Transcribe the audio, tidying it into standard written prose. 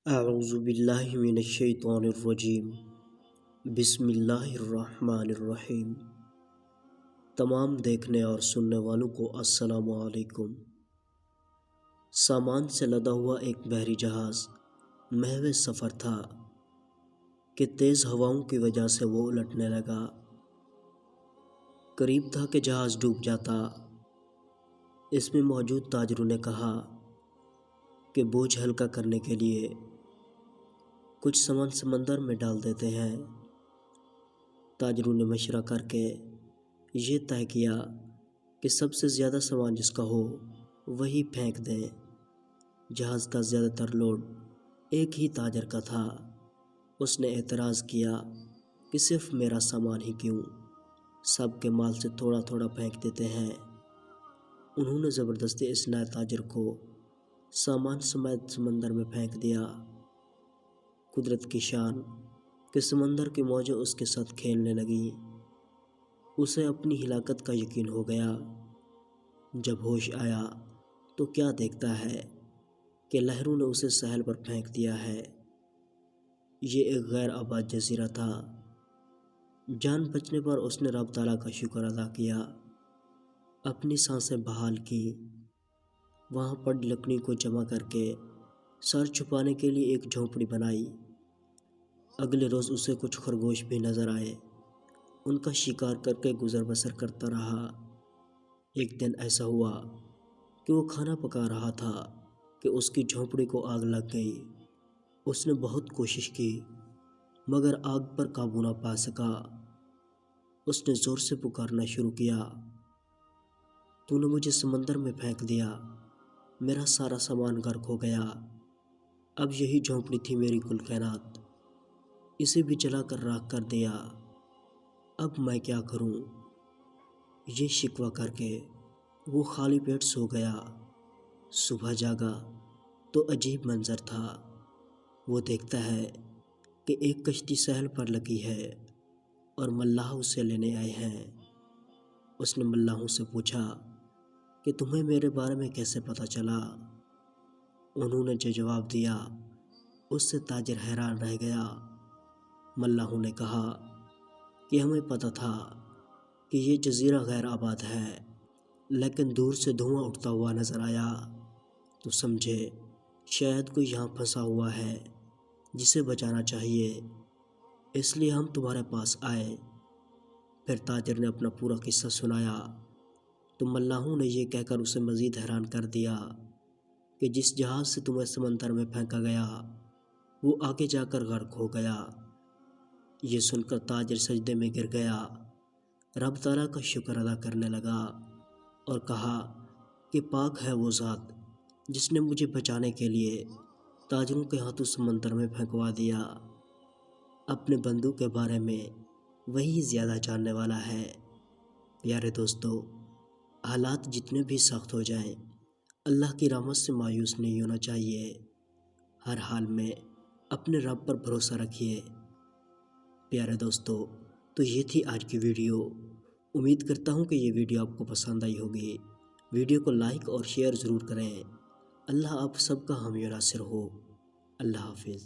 اعوذ باللہ من الشیطان الرجیم۔ بسم اللہ الرحمن الرحیم۔ تمام دیکھنے اور سننے والوں کو السلام علیکم۔ سامان سے لدا ہوا ایک بحری جہاز محو سفر تھا کہ تیز ہواؤں کی وجہ سے وہ الٹنے لگا۔ قریب تھا کہ جہاز ڈوب جاتا۔ اس میں موجود تاجروں نے کہا کہ بوجھ ہلکا کرنے کے لیے کچھ سامان سمندر میں ڈال دیتے ہیں۔ تاجروں نے مشورہ کر کے یہ طے کیا کہ سب سے زیادہ سامان جس کا ہو وہی پھینک دیں۔ جہاز کا زیادہ تر لوڈ ایک ہی تاجر کا تھا۔ اس نے اعتراض کیا کہ صرف میرا سامان ہی کیوں، سب کے مال سے تھوڑا تھوڑا پھینک دیتے ہیں۔ انہوں نے زبردستی اس نئے تاجر کو سامان سمیت سمندر میں پھینک دیا۔ قدرت کی شان کہ سمندر کی موجیں اس کے ساتھ کھیلنے لگیں۔ اسے اپنی ہلاکت کا یقین ہو گیا۔ جب ہوش آیا تو کیا دیکھتا ہے کہ لہروں نے اسے ساحل پر پھینک دیا ہے۔ یہ ایک غیر آباد جزیرہ تھا۔ جان بچنے پر اس نے رب تعالیٰ کا شکر ادا کیا، اپنی سانسیں بحال کی۔ وہاں پڑی لکڑی کو جمع کر کے سر چھپانے کے لیے ایک جھونپڑی بنائی۔ اگلے روز اسے کچھ خرگوش بھی نظر آئے۔ ان کا شکار کر کے گزر بسر کرتا رہا۔ ایک دن ایسا ہوا کہ وہ کھانا پکا رہا تھا کہ اس کی جھونپڑی کو آگ لگ گئی۔ اس نے بہت کوشش کی مگر آگ پر قابو نہ پا سکا۔ اس نے زور سے پکارنا شروع کیا، تو نے مجھے سمندر میں پھینک دیا، میرا سارا سامان غرق ہو گیا، اب یہی جھونپڑی تھی میری کل کائنات، اسے بھی جلا کر راکھ کر دیا، اب میں کیا کروں؟ یہ شکوہ کر کے وہ خالی پیٹ سو گیا۔ صبح جاگا تو عجیب منظر تھا۔ وہ دیکھتا ہے کہ ایک کشتی ساحل پر لگی ہے اور ملاح اسے لینے آئے ہیں۔ اس نے ملاحوں سے پوچھا کہ تمہیں میرے بارے میں کیسے پتہ چلا؟ انہوں نے جو جواب دیا اس سے تاجر حیران رہ گیا۔ ملاحوں نے کہا کہ ہمیں پتہ تھا کہ یہ جزیرہ غیر آباد ہے، لیکن دور سے دھواں اٹھتا ہوا نظر آیا تو سمجھے شاید کوئی یہاں پھنسا ہوا ہے جسے بچانا چاہیے، اس لیے ہم تمہارے پاس آئے۔ پھر تاجر نے اپنا پورا قصہ سنایا تو ملاحوں نے یہ کہہ کر اسے مزید حیران کر دیا کہ جس جہاز سے تمہیں سمندر میں پھینکا گیا وہ آگے جا کر غرق ہو گیا۔ یہ سن کر تاجر سجدے میں گر گیا، رب تعالیٰ کا شکر ادا کرنے لگا اور کہا کہ پاک ہے وہ ذات جس نے مجھے بچانے کے لیے تاجروں کے ہاتھوں سمندر میں پھینکوا دیا۔ اپنے بندوں کے بارے میں وہی زیادہ جاننے والا ہے۔ پیارے دوستو، حالات جتنے بھی سخت ہو جائیں اللہ کی رحمت سے مایوس نہیں ہونا چاہیے۔ ہر حال میں اپنے رب پر بھروسہ رکھیے۔ پیارے دوستو، تو یہ تھی آج کی ویڈیو۔ امید کرتا ہوں کہ یہ ویڈیو آپ کو پسند آئی ہوگی۔ ویڈیو کو لائک اور شیئر ضرور کریں۔ اللہ آپ سب کا حامی و ناصر ہو۔ اللہ حافظ۔